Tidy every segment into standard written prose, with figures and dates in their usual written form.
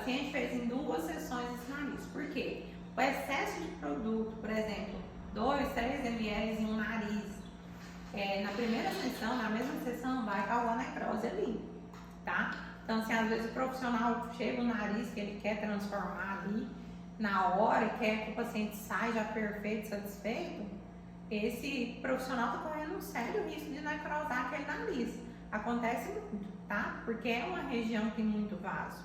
paciente fez em 2 sessões esse nariz. Por quê? O excesso de produto, por exemplo, 2, 3 ml em um nariz, na primeira sessão, na mesma sessão, vai causar necrose ali, tá? Então, assim, às vezes o profissional chega o nariz que ele quer transformar ali na hora e quer que o paciente saia já perfeito, satisfeito, esse profissional está correndo um sério risco de necrosar aquele nariz. Acontece muito, tá? Porque é uma região que tem muito vaso.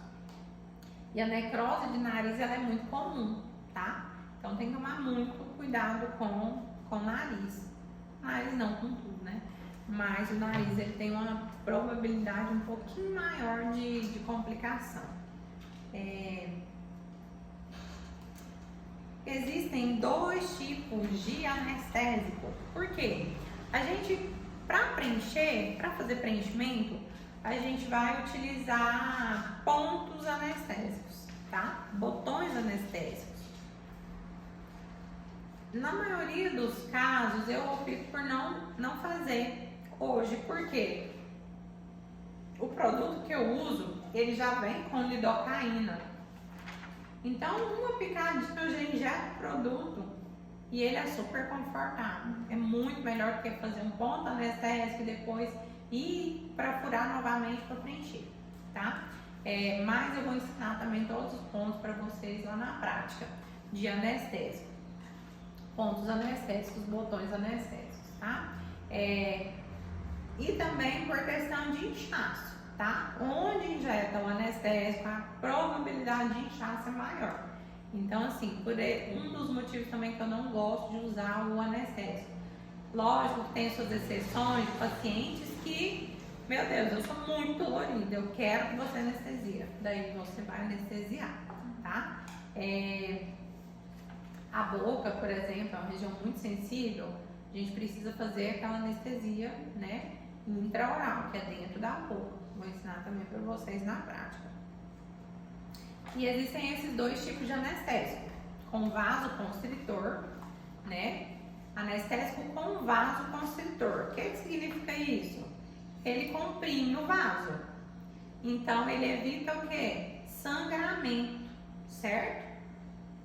E a necrose de nariz, ela é muito comum, tá? Então tem que tomar muito cuidado com o nariz. Nariz não com tudo, né? Mas o nariz, ele tem uma probabilidade um pouquinho maior de complicação. Existem 2 tipos de anestésico. Por quê? A gente, para fazer preenchimento, a gente vai utilizar pontos anestésicos, tá? Botões anestésicos. Na maioria dos casos, eu opto por não fazer hoje, porque o produto que eu uso, ele já vem com lidocaína. Então, uma picadinha eu já injeto o produto e ele é super confortável. É muito melhor do que fazer um ponto anestésico e depois ir para furar novamente para preencher, tá? Mas eu vou ensinar também todos os pontos para vocês lá na prática de anestésico. Pontos anestésicos, botões anestésicos, tá? E também por questão de inchaço, tá? Onde injeta o anestésico, a probabilidade de inchaço é maior. Então, assim, um dos motivos também que eu não gosto de usar o anestésico. Lógico que tem suas exceções de pacientes que, meu Deus, eu sou muito dolorida, eu quero que você anestesia. Daí você vai anestesiar, tá? A boca, por exemplo, é uma região muito sensível, a gente precisa fazer aquela anestesia, né, intraoral, que é dentro da boca. Vou ensinar também para vocês na prática. E existem esses 2 tipos de anestésico, com vasoconstritor, né? Anestésico com vasoconstritor. O que significa isso? Ele comprime o vaso. Então, ele evita o quê? Sangramento, certo?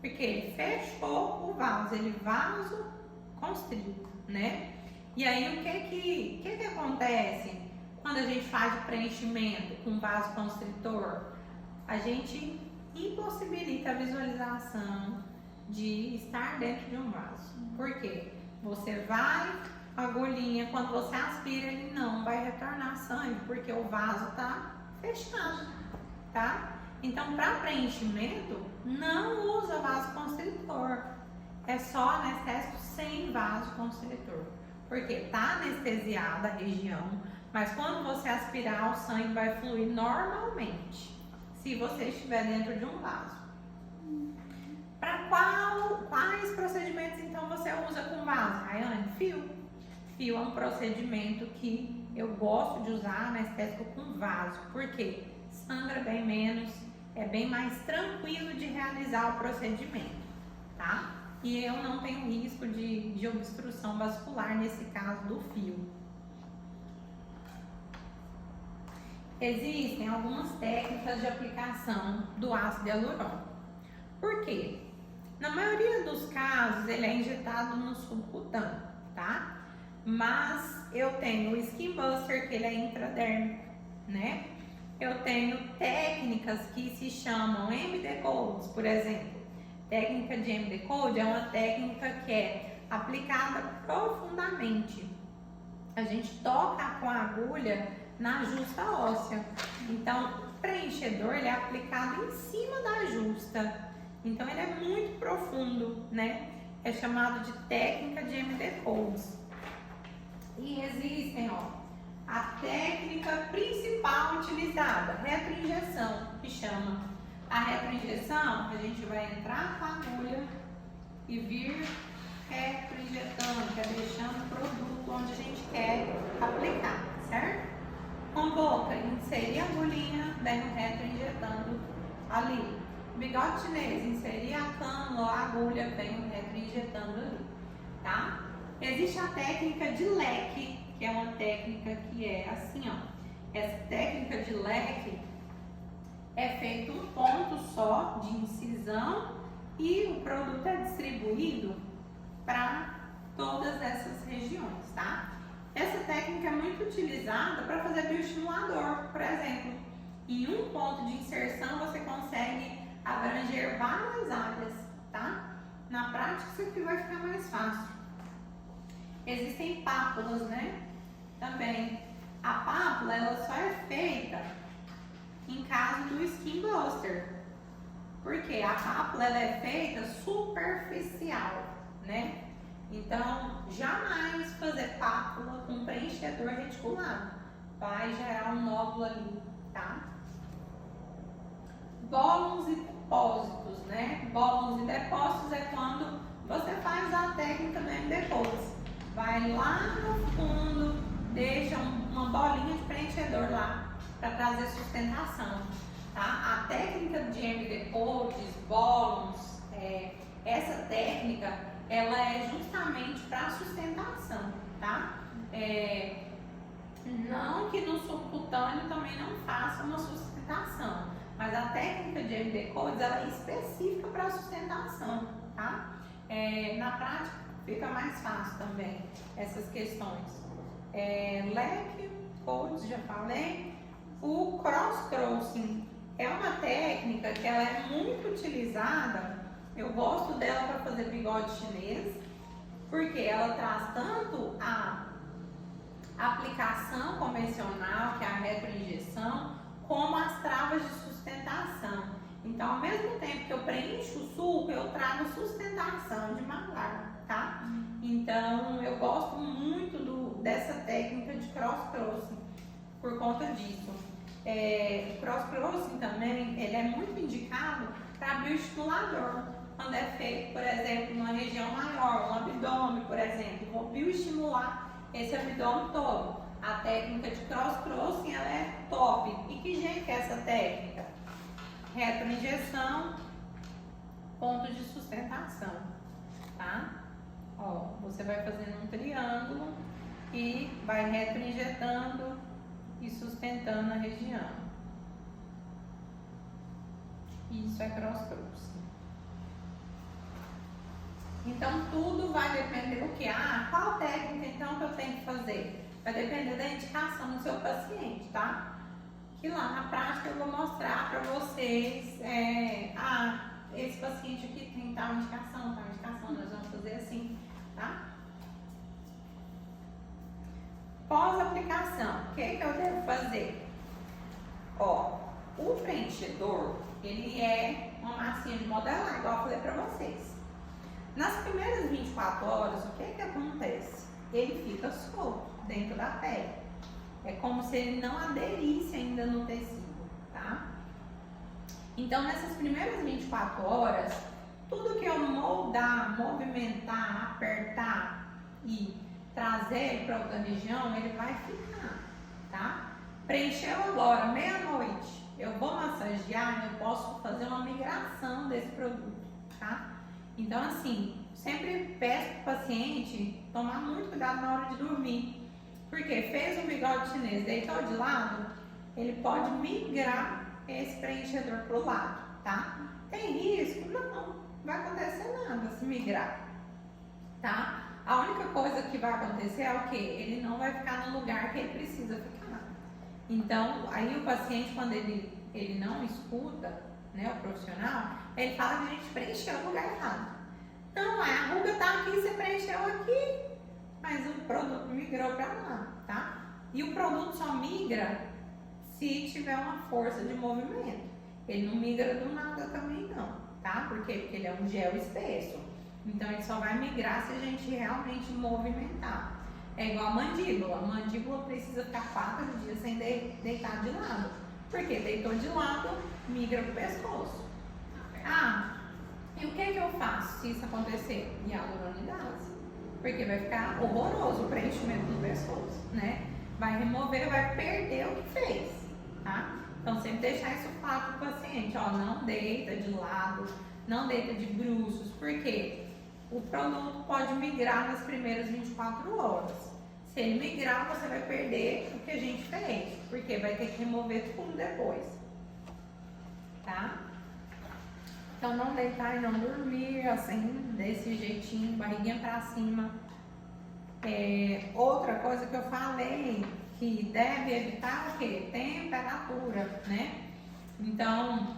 Porque ele fechou o vaso, ele vasoconstriu, né? E aí, o que acontece quando a gente faz o preenchimento com vasoconstritor? A gente impossibilita a visualização de estar dentro de um vaso. Por quê? Você vai, a agulhinha, quando você aspira, ele não vai retornar sangue, porque o vaso está fechado, tá? Então, para preenchimento, não usa vasoconstritor. É só anestésico sem vasoconstritor. Porque tá anestesiada a região, mas quando você aspirar, o sangue vai fluir normalmente, se você estiver dentro de um vaso. Para quais procedimentos então você usa com vaso? Rayane, fio. Fio é um procedimento que eu gosto de usar anestésico com vaso, porque sangra bem menos, é bem mais tranquilo de realizar o procedimento, tá? E eu não tenho risco de obstrução vascular nesse caso do fio. Existem algumas técnicas de aplicação do ácido hialurônico. Por quê? Na maioria dos casos, ele é injetado no subcutâneo, tá? Mas eu tenho o Skin Buster, que ele é intradérmico, né? Eu tenho técnicas que se chamam MD Codes, por exemplo. Técnica de MD Code é uma técnica que é aplicada profundamente. A gente toca com a agulha na justa óssea. Então, o preenchedor ele é aplicado em cima da justa. Então, ele é muito profundo, né? É chamado de técnica de MD Codes. E existem, a técnica principal utilizada, retroinjeção, que chama. A retroinjeção, a gente vai entrar com a agulha e vir retroinjetando, que é deixando o produto onde a gente quer aplicar, certo? Com boca, inserir a agulhinha, venho retroinjetando ali. Bigode chinês, inserir a cânula ou a agulha, venho retroinjetando ali, tá? Existe a técnica de leque, que é uma técnica que é assim, Essa técnica de leque é feito um ponto só de incisão e o produto é distribuído para todas essas regiões, tá? Essa técnica é muito utilizada para fazer bioestimulador, por exemplo. Em um ponto de inserção você consegue abranger várias áreas, tá? Na prática isso aqui vai ficar mais fácil. Existem pápulas, né? Também. A pápula, ela só é feita em caso do Skin Buster. Porque a pápula, ela é feita superficial, né? Então, jamais fazer pápula com preenchedor reticulado. Vai gerar um nódulo ali, tá? Bólons e depósitos, né? Bólons e depósitos é quando você faz a técnica do MD-Pose. Vai lá no fundo, deixa uma bolinha de preenchedor lá para trazer sustentação, tá? A técnica de MD-Pose, bólons, essa técnica, ela é justamente para sustentação, tá? Não que no subcutâneo também não faça uma sustentação, mas a técnica de MD-Codes, ela é específica para sustentação, tá? Na prática fica mais fácil também essas questões. Leque, codes, já falei. O cross-crossing é uma técnica que ela é muito utilizada. Eu gosto dela para fazer bigode chinês, porque ela traz tanto a aplicação convencional, que é a retroinjeção, como as travas de sustentação. Então, ao mesmo tempo que eu preencho o sulco, eu trago sustentação de malar, tá? Então, eu gosto muito dessa técnica de cross-crossing por conta disso. O cross-crossing também, ele é muito indicado para bioestimulador. Quando é feito, por exemplo, numa região maior, um abdômen, por exemplo, vou bioestimular esse abdômen todo. A técnica de cross-crossing, ela é top. E que jeito que é essa técnica? Retroinjeção, ponto de sustentação, tá? Ó, você vai fazendo um triângulo e vai retroinjetando e sustentando a região. Isso é cross-crossing. Então, tudo vai depender do que? Qual técnica então que eu tenho que fazer? Vai depender da indicação do seu paciente, tá? Que lá na prática eu vou mostrar para vocês, esse paciente aqui tem tal indicação, nós vamos fazer assim, tá? Pós-aplicação, o que eu devo fazer? Ó, o preenchedor, ele é uma massinha de modelar, igual eu falei para vocês. Nas primeiras 24 horas, o que acontece? Ele fica solto dentro da pele. É como se ele não aderisse ainda no tecido, tá? Então, nessas primeiras 24 horas, tudo que eu moldar, movimentar, apertar e trazer para outra região, ele vai ficar, tá? Preencheu agora, meia-noite, eu vou massagear, eu posso fazer uma migração desse produto, tá? Então, assim, sempre peço para o paciente tomar muito cuidado na hora de dormir. Porque fez um bigode chinês, deitou de lado, ele pode migrar esse preenchedor para o lado, tá? Tem risco? Não vai acontecer nada se migrar, tá? A única coisa que vai acontecer é o quê? Ele não vai ficar no lugar que ele precisa ficar. Então, aí o paciente, quando ele não escuta, né, o profissional, ele fala que a gente preencheu no lugar errado. Não, a ruga tá aqui, você preencheu aqui, mas o produto migrou para lá, tá? E o produto só migra se tiver uma força de movimento. Ele não migra do nada também não, tá? Por quê? Porque ele é um gel espesso. Então ele só vai migrar se a gente realmente movimentar. É igual a mandíbula. A mandíbula precisa ficar 4 dias sem deitar de lado. Porque deitou de lado, migra pro pescoço. E o que eu faço se isso acontecer? Hialuronidase. Porque vai ficar horroroso o preenchimento do pescoço, né? Vai remover, vai perder o que fez, tá? Então, sempre deixar isso claro para o paciente, ó, não deita de lado, não deita de bruços, porque o produto pode migrar nas primeiras 24 horas. Se ele migrar, você vai perder o que a gente fez, porque vai ter que remover tudo depois, tá? Então não deitar e não dormir, assim, desse jeitinho, barriguinha pra cima. Outra coisa que eu falei, que deve evitar o quê? Temperatura, né? Então,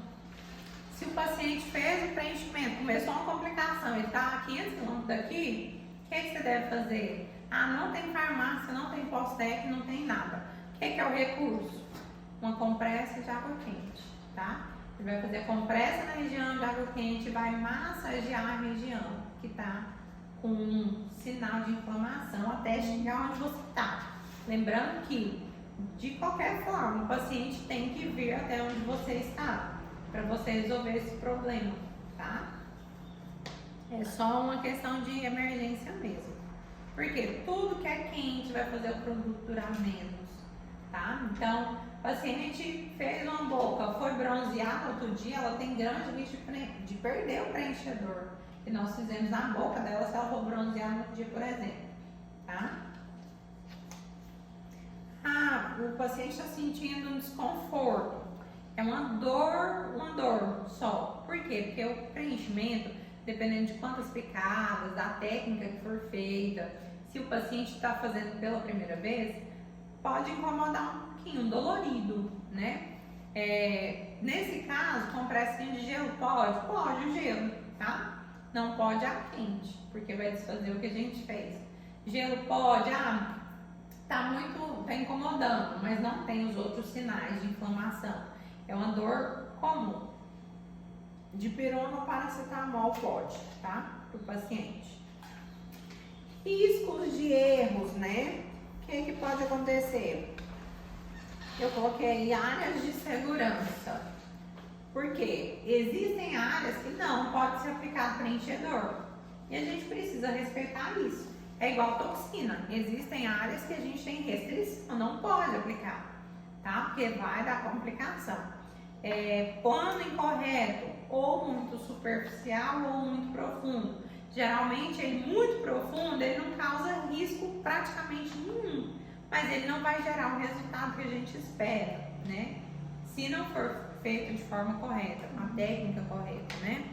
se o paciente fez o preenchimento, começou uma complicação, ele está a 500 km daqui, o que você deve fazer? Ah, não tem farmácia, não tem pós-tec, não tem nada. O que é o recurso? Uma compressa de água quente, tá? Você vai fazer compressa na região de água quente, vai massagear a região que está com um sinal de inflamação até chegar onde você está. Lembrando que, de qualquer forma, o paciente tem que vir até onde você está para você resolver esse problema, tá? É só uma questão de emergência mesmo. Porque tudo que é quente vai fazer o produto durar menos, tá? Então, o paciente fez uma boca, foi bronzear outro dia, ela tem grande risco de perder o preenchedor que nós fizemos na boca dela se ela for bronzear no dia, por exemplo, tá? Ah, o paciente está sentindo um desconforto. É uma dor só. Por quê? Porque o preenchimento, dependendo de quantas picadas, da técnica que for feita, se o paciente está fazendo pela primeira vez, pode incomodar um pouquinho, dolorido, né? Nesse caso, compressinha de gelo pode? Pode o gelo, tá? Não pode a quente, porque vai desfazer o que a gente fez. Gelo pode, tá incomodando, mas não tem os outros sinais de inflamação. É uma dor comum. Dipirona ou paracetamol pode, tá? Para o paciente. Riscos de erros, né? O que pode acontecer? Eu coloquei áreas de segurança. Porque existem áreas que não pode ser aplicado preenchedor. E a gente precisa respeitar isso. É igual toxina. Existem áreas que a gente tem restrição, não pode aplicar, tá? Porque vai dar complicação. Pano incorreto, ou muito superficial ou muito profundo. Geralmente, ele muito profundo, ele não causa risco praticamente nenhum. Mas ele não vai gerar o resultado que a gente espera, né? Se não for feito de forma correta, com a técnica correta, né?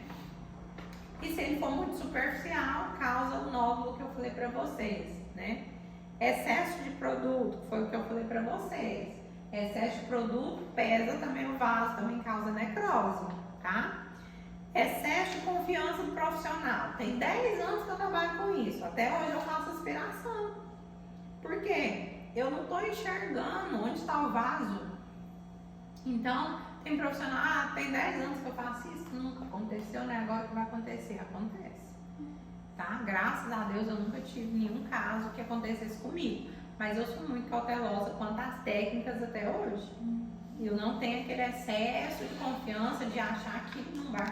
E se ele for muito superficial, causa o nódulo que eu falei para vocês, né? Excesso de produto, que foi o que eu falei para vocês. Excesso de produto pesa também o vaso, também causa necrose, tá? Excesso de confiança do profissional. Tem 10 anos que eu trabalho com isso. Até hoje eu faço aspiração. Por quê? Eu não estou enxergando onde está o vaso. Então, tem profissional, tem 10 anos que eu faço isso, nunca aconteceu, né? Agora que vai acontecer? Acontece. Tá? Graças a Deus eu nunca tive nenhum caso que acontecesse comigo. Mas eu sou muito cautelosa quanto às técnicas até hoje. Eu não tenho aquele excesso de confiança de achar que não vai